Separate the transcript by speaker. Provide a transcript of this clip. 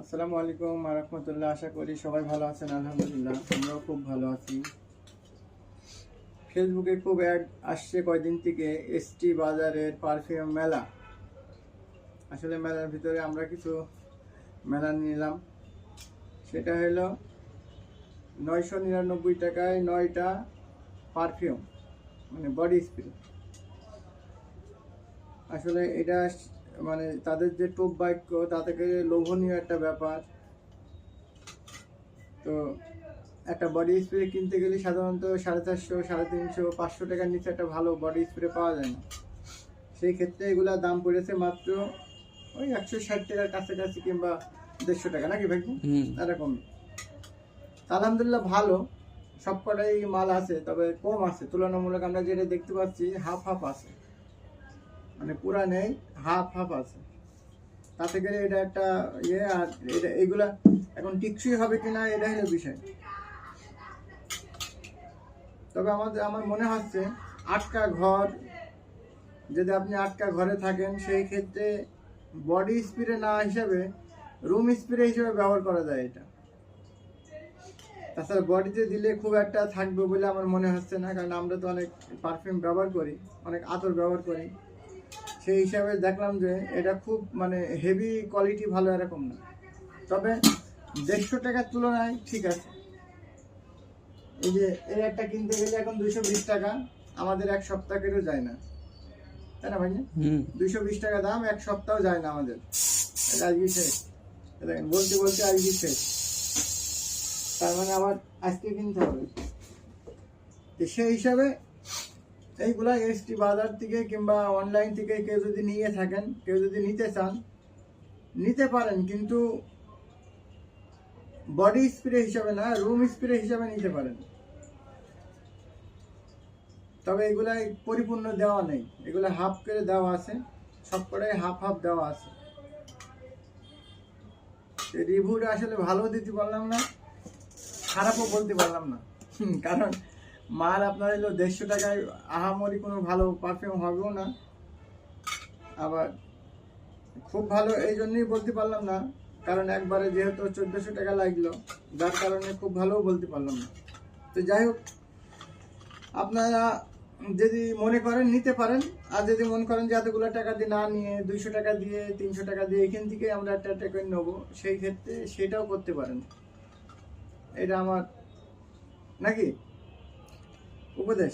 Speaker 1: আসসালামু আলাইকুম ওয়া রাহমাতুল্লাহ। আশা করি সবাই ভালো আছেন। আলহামদুলিল্লাহ আমরাও খুব ভালো আছি। ফেসবুকে খুব অ্যাড আসছে কয়দিন থেকে এসটি বাজারের পারফিউম মেলা। আসলে মেলার ভিতরে আমরা কিছু মেলা নিলাম। সেটা হলো 999 টাকায় 9টা পারফিউম, মানে বডি স্প্রে। আসলে এটা মানে তাদের যে টোপ বাক্য তা থেকে লোভনীয় একটা ব্যাপার। তো একটা বডি স্প্রে কিনতে গেলে সাধারণত 450, 350, 500 টাকার নিচে একটা ভালো বডি স্প্রে পাওয়া যায় না। সেই ক্ষেত্রে এগুলোর দাম পড়েছে মাত্র ওই 160 টাকার কাছাকাছি কিংবা 150 টাকা, নাকি ভাই? এরকম। আলহামদুলিল্লাহ ভালো সব কটাই মাল আছে, তবে কম আছে তুলনামূলক। আমরা যেটা দেখতে পাচ্ছি হাফ হাফ আছে, মানে পুরা নেই, হাফ হাফ আছে। তাতে করে এটা একটা ইয়ে। আর এটা এইগুলা এখন টিকসই হবে কিনা এটা হলো বিষয়। তবে আমার মনে হচ্ছে আটকা ঘর, যদি আপনি আটকা ঘরে থাকেন সেই ক্ষেত্রে বডি স্প্রে না হিসাবে রুম স্প্রে হিসেবে ব্যবহার করা যায় এটা। তাছাড়া বডিতে দিলে খুব একটা থাকবে বলে আমার মনে হচ্ছে না, কারণ আমরা তো অনেক পারফিউম ব্যবহার করি, অনেক আতর ব্যবহার করি। সেই হিসাবে দেখলাম যে এটা খুব মানে হেভি কোয়ালিটি ভালো এরকম না। তবে 150 টাকার তুলনায় ঠিক আছে। এই যে এই একটা কিনতে গেলে এখন 220 টাকা, আমাদের এক সপ্তাহেরও যায় না, তাই না ভাই? 220 টাকা দাম, এক সপ্তাহ যায় না আমাদের। আজকে শেষ, দেখেন বলতে বলতে আজকে শেষ। তার মানে আবার আজকে কিনতে হবে। সেই হিসাবে এইগুলা এসটি বাজার থেকে কিংবা অনলাইন থেকে কেউ যদি নিয়ে থাকেন, কেউ যদি নিতে চান নিতে পারেন, কিন্তু বডি স্প্রে হিসাবে না, রুম স্প্রে হিসাবে নিতে পারেন। তবে এগুলাই পরিপূর্ণ দেওয়া নেই, এগুলো হাফ করে দেওয়া আছে, সব কটাই হাফ হাফ দেওয়া আছে। রিভিউটা আসলে ভালো দিতে পারলাম না, খারাপও বলতে পারলাম না, কারণ মাল আপনার হলো 150 টাকায় আহামরি কোনো ভালো পারফিউম হবেও না, আবার খুব ভালো এই জন্যই বলতে পারলাম না, কারণ একবারে যেহেতু 1400 টাকা লাগলো, যার কারণে খুব ভালোও বলতে পারলাম না। তো যাই হোক, আপনারা যদি মনে করেন নিতে পারেন, আর যদি মনে করেন যে এতগুলো টাকা দিয়ে না নিয়ে 200 টাকা দিয়ে 300 টাকা দিয়ে এখান থেকে আমরা একটা করে নেবো, সেই ক্ষেত্রে সেটাও করতে পারেন। এটা আমার নাকি উপদেশ।